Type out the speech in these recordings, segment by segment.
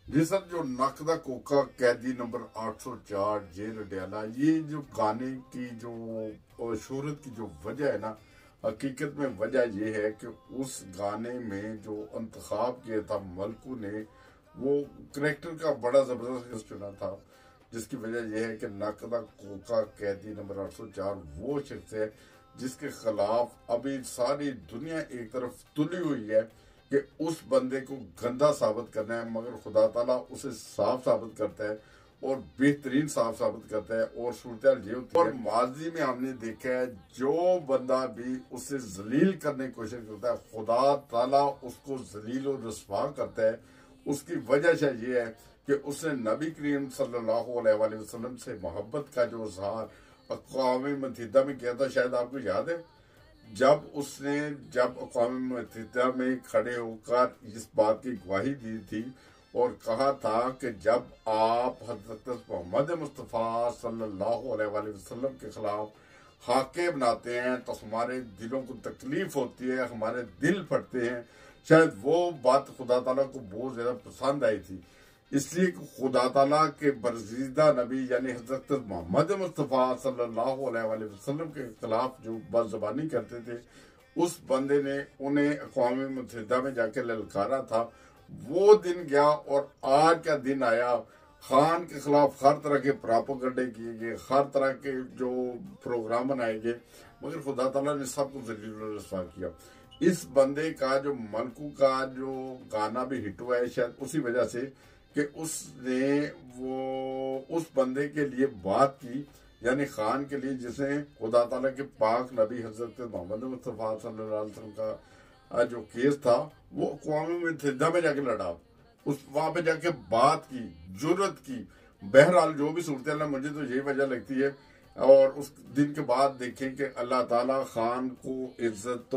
जी sir, जो नक दा कोका कैदी नंबर 804 जेल अडयाला, ये जो गाने की जो शोहरत की जो वजह है ना, हकीकत में वजह ये है कि उस गाने में जो इंतखाब किया था मलकू ने, वो करेक्टर का बड़ा जबरदस्त चुना था, जिसकी वजह यह है कि नक दा कोका कैदी नंबर 804 वो शख्स है जिसके खिलाफ अभी सारी दुनिया एक तरफ तुली हुई है कि उस बंदे को गंदा साबित करना है, मगर खुदा ताला उसे साफ साबित करता है और बेहतरीन साफ साबित करता है। और सूरत ये होती है, और माजी में हमने देखा है जो बंदा भी उसे जलील करने की कोशिश करता है, खुदा ताला उसको जलील और रस्वा करता है। उसकी वजह शायद ये है कि उसने नबी करीम सल्लल्लाहु अलैहि वसल्लम से मोहब्बत का जो इजहार अक़वाम मुत्तहिदा में किया था, शायद आपको याद है, जब अक़वाम मुत्तहिदा में खड़े होकर इस बात की गवाही दी थी और कहा था कि जब आप हज़रत मोहम्मद मुस्तफ़ा सल्लल्लाहु अलैहि वसल्लम के खिलाफ हाके बनाते हैं तो हमारे दिलों को तकलीफ होती है, हमारे दिल फटते हैं। शायद वो बात खुदा ताला को बहुत ज्यादा पसंद आई थी, इसलिए खुदा ताला के बरजीदा नबी यानी हजरत मोहम्मद मुस्तफ़ा सल्लल्लाहु अलैहि वसल्लम के खिलाफ जो बदज़बानी करते थे, उस बंदे ने उन्हें अक़वाम मुत्तहिदा में जाके ललकारा था। वो दिन गया और आज का दिन आया। खान के खिलाफ हर तरह के प्रोपेगेंडे किए गए, हर तरह के जो प्रोग्राम बनाए गए, मगर खुदा ताला ने सबको ज़लील रस्वा किया। इस बंदे का जो मलकू का जो गाना भी हिट हुआ है, शायद उसी वजह से कि उसने वो उस बंदे के लिए बात की, यानी खान के लिए, जिसने खुदा ताला के पाक नबी हजरत मोहम्मद मुस्तफ़ा सल्लल्लाहु अलैहि वसल्लम का जो केस था वो अक़वाम मुत्तहिदा में जाके लड़ा, उस वहां पे जाके बात की, जुर्रत की। बहरहाल जो भी सूरत है, मुझे तो यही वजह लगती है। और उस दिन के बाद देखें कि अल्लाह ताला खान को इज्जत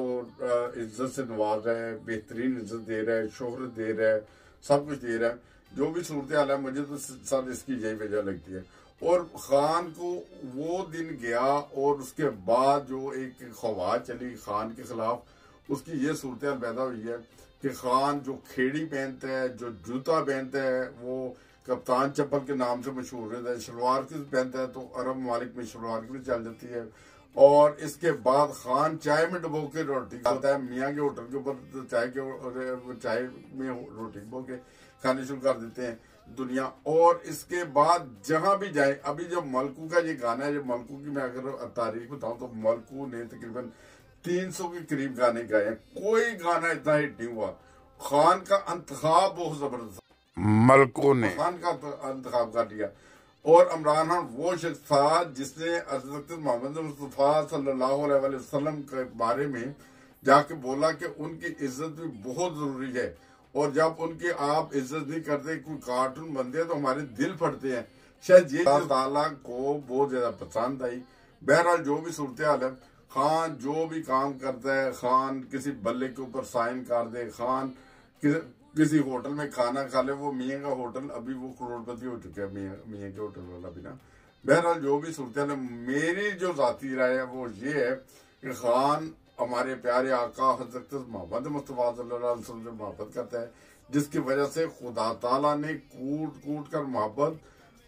से नवाज रहा है, बेहतरीन इज्जत दे रहा है, शोहरत दे रहा है, सब कुछ दे रहा है। जो भी सूरत हाल है, मुझे तो सर इसकी यही वजह लगती है। और खान को वो दिन गया और उसके बाद जो एक खवा चली खान के खिलाफ, उसकी ये सूरत हाल पैदा हुई है कि खान जो खेड़ी पहनता है, जो जूता पहनता है, वो कप्तान चप्पल के नाम से मशहूर रहता है। शलवार की पहनता है तो अरब ममालिक में शलवार की भी चल जाती है। और इसके बाद खान चाय में डुबो के रोटी खाता है, मियाँ के होटल के ऊपर चाय में रोटी डुबो के खाने शुरू कर देते हैं दुनिया। और इसके बाद जहां भी जाए, अभी जो मलकू का ये गाना है, जो मलकू की मैं अगर तारीख बताऊं तो मलकू ने तकरीबन 300 के करीब गाने गाए हैं, कोई गाना इतना हिट नहीं हुआ। खान का इंतखाब बहुत जबरदस्त, मलकू ने खान का इंतखाब कर लिया। और इमरान खान वो शख्स था जिसने हज़रत मोहम्मद मुस्तफ़ा सल्लल्लाहु अलैहि वसल्लम के बारे में जाके बोला कि उनकी इज्जत भी बहुत जरूरी है, और जब उनकी आप इज्जत नहीं करते, कोई कार्टून बनते हैं तो हमारे दिल फटते हैं। शायद ये ताला को बहुत ज्यादा पसंद आई। बहरहाल जो भी सूरत हाल है, खान जो भी काम करता है, खान किसी बल्ले के ऊपर साइन कर दे, खान किसी होटल में खाना खा ले, वो मियाँ का होटल अभी वो करोड़पति हो चुका है, मियाँ के होटल वाला भी ना। बहरहाल जो भी सूरत हाल है, मेरी जो जाती राय है वो ये है कि खान हमारे प्यारे आका हजरत मोहम्मद मुस्तफ़ा सल्लल्लाहु अलैहि वसल्लम से मोहब्बत करता है, जिसकी वजह से खुदा ताला ने कूट कूट कर मोहब्बत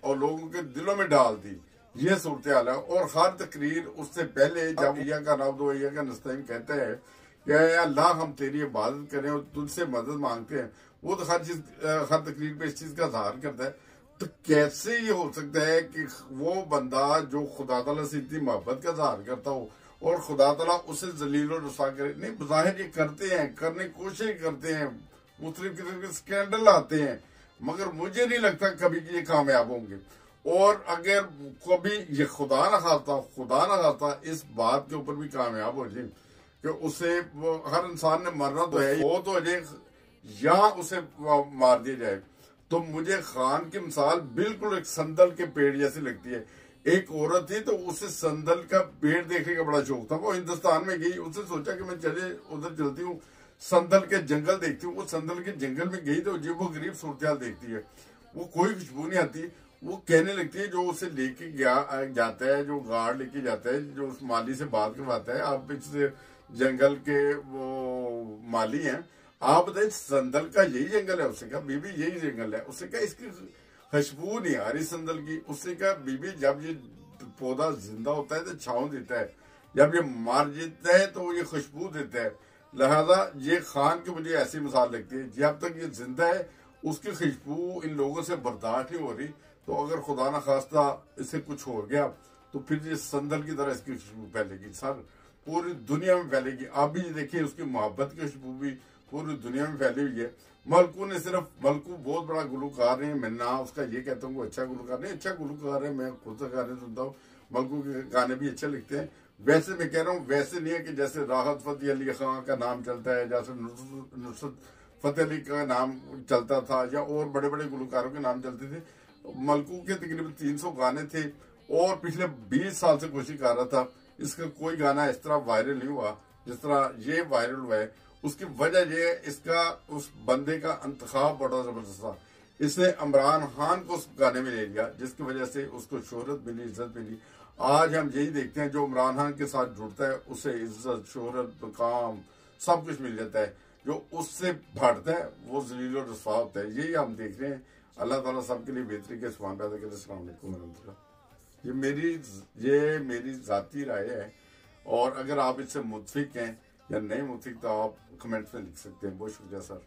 और लोगों के दिलों में डाल दी। ये सूरत हाल है। और हर तकरीर उससे पहले जब ईया का नाम दो ईया का नस्ताइन कहते हैं कि अल्लाह हम तेरी इबादत करें और तुझसे मदद मांगते हैं, वो तो हर तकरीर पे इस चीज का इजहार करता है। तो कैसे ये हो सकता है कि वो बंदा जो खुदा ताला से इतनी मोहब्बत का इजहार करता हो और खुदा ताला उसे जलील और रस्वा करे? नहीं, बज़ाहिर ये करते हैं, करने की कोशिश करते हैं, मुख्तलिफ किस्म के स्कैंडल आते हैं, मगर मुझे नहीं लगता कभी कि ये कामयाब होंगे। और अगर कभी ये खुदा ना खाता इस बात के ऊपर भी कामयाब हो जाए कि उसे हर इंसान ने मरना तो है, वो तो अजय या उसे मार दिया जाए, तो मुझे खान की मिसाल बिल्कुल एक संदल के पेड़ जैसी लगती है। एक औरत थी तो उसे संदल का पेड़ देखने का बड़ा शौक था, वो हिंदुस्तान में गई, उसने सोचा कि मैं उधर चलती हूँ, संदल के जंगल देखती हूँ। वो संदल के जंगल में गई तो जो वो गरीब सूरत देखती है, वो कोई खुशबू नहीं आती। वो कहने लगती है, जो उसे लेके जाता है, जो गार्ड लेके जाता है, जो उस माली से बात करवाता है, आप इस जंगल के वो माली हैं, आप बताइए संदल का यही जंगल है? उसने कहा बीबी यही जंगल है। उसने कहा इसकी खुशबू नहीं आ रही संदल की। उसने कहा बीबी जब ये पौधा जिंदा होता है तो छांव देता है, जब ये मार जाता है तो ये खुशबू देता है। लिहाजा ये खान की मुझे ऐसी मिसाल लगती है, जब तक ये जिंदा है उसकी खुशबू इन लोगों से बर्दाश्त नहीं हो रही, तो अगर खुदा ना खास्ता इसे कुछ हो गया तो फिर ये संदल की तरह इसकी खुशबू फैलेगी सर, पूरी दुनिया में फैलेगी। आप भी देखिए उसकी मोहब्बत की खुशबू भी पूरी दुनिया में फैली हुई है। मलकू ने सिर्फ, मलकू बहुत बड़ा गुलकार है, मैं ना उसका ये कहता हूँ अच्छा गुलकार नहीं, अच्छा गुलकार है, मैं खुद से गाने सुनता हूँ, मलकू के गाने भी अच्छे लिखते हैं। वैसे मैं कह रहा हूँ वैसे नहीं है कि जैसे राहत फतेह अली खान का नाम चलता है, जैसे नुसरत फतेह अली का नाम चलता था, या और बड़े बड़े गुलकारों के नाम चलते थे। मलकू के तकरीबन 300 गाने थे और पिछले 20 साल से कोशिश कर रहा था, इसका कोई गाना इस तरह वायरल नहीं हुआ जिस तरह ये वायरल हुआ है। उसकी वजह ये इसका उस बंदे का इंतखाब बड़ा जबरदस्त था। इसने इमरान खान को उस गाने में ले लिया जिसकी वजह से उसको शोहरत मिली, इज्जत मिली। आज हम यही देखते हैं जो इमरान खान के साथ जुड़ता है उसे इज्जत, शोहरत, मकाम सब कुछ मिल जाता है, जो उससे भागता है वो जलील और रसवा होता है। यही हम देख रहे हैं। अल्लाह ताला सबके लिए बेहतरी के समान पैदा करे। अस्सलाम वालेकुम रहमतुल्लाह। ये मेरी जाती राय है, और अगर आप इससे मुतफिक हैं या नहीं मुतफिक तो आप कमेंट्स में लिख सकते हैं। बहुत शुक्रिया सर।